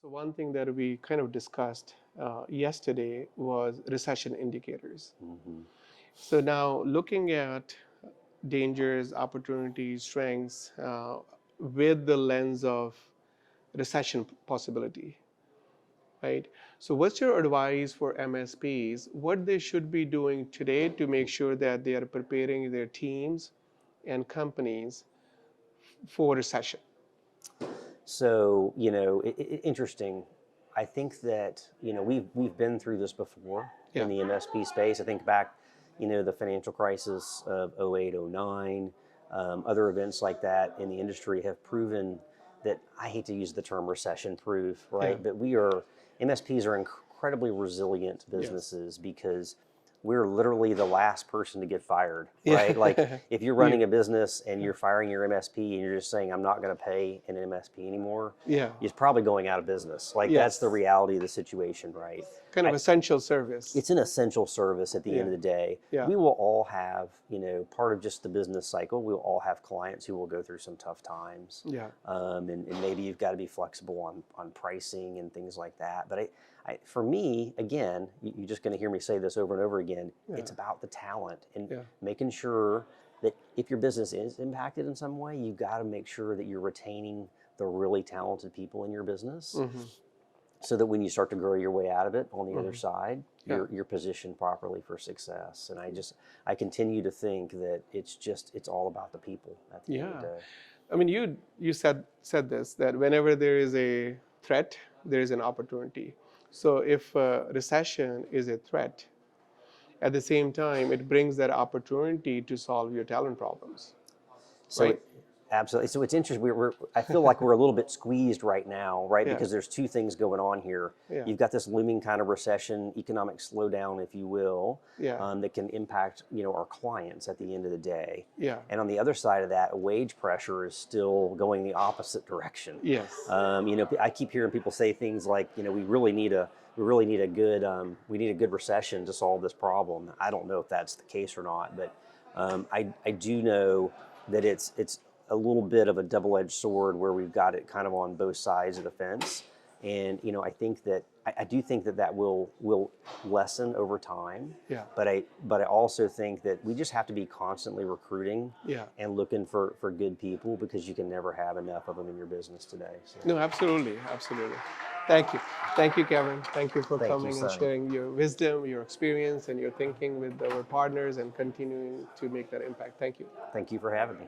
So one thing that we kind of discussed yesterday was recession indicators. Hmm. So now looking at dangers, opportunities, strengths with the lens of recession possibility, right? So what's your advice for MSPs, what they should be doing today to make sure that they are preparing their teams and companies for recession? So, interesting. I think that, we've been through this before Yeah, in the MSP space. I think back, the financial crisis of 08, 09, other events like that in the industry have proven that, I hate to use the term recession proof, yeah, right? But MSPs are incredibly resilient yes. businesses because we're literally the last person to get fired, right? Like Yeah, if you're yeah, running a business and you're firing your MSP and you're just saying, I'm not going to pay an MSP anymore, yeah, you're probably going out of business. Like that's the yes. reality of the situation, right? Kind of essential service. It's an essential service at the end Yeah, of the day. yeah, We will all have, part of just the business cycle, we'll all have clients who will go through some tough times. yeah, And maybe you've got to be flexible on pricing and things like that. But for me, again, you're just going to hear me say this over and over again. yeah, It's about the talent and yeah, making sure that if your business is impacted in some way, you've got to make sure that you're retaining the really talented people in your business hmm, so that when you start to grow your way out of it on the other hmm, side, yeah, you're positioned properly for success. And I continue to think that it's all about the people at the end of yeah. the day. I mean, you said this, that whenever there is a threat, there is an opportunity. So if recession is a threat, at the same time, it brings that opportunity to solve your talent problems, So right? it, absolutely. So it's interesting. I feel like we're a little bit squeezed right now, right? Yeah, Because there's two things going on here. yeah, You've got this looming kind of recession, economic slowdown, if you will, yeah, that can impact our clients at the end of the day. yeah, And on the other side of that, wage pressure is still going the opposite direction. yes. I keep hearing people say things like, we need a good recession to solve this problem. I don't know if that's the case or not, but I do know that it's a little bit of a double-edged sword where we've got it kind of on both sides of the fence. And I do think that will lessen over time. Yeah, But I also think that we just have to be constantly recruiting yeah. and looking for good people because you can never have enough of them in your business today. So No, absolutely, absolutely. Thank you. Thank you, Kevin. Thank you for thank you, coming and Sonny. sharing your wisdom, your experience, and your thinking with our partners and continuing to make that impact. Thank you. Thank you for having me.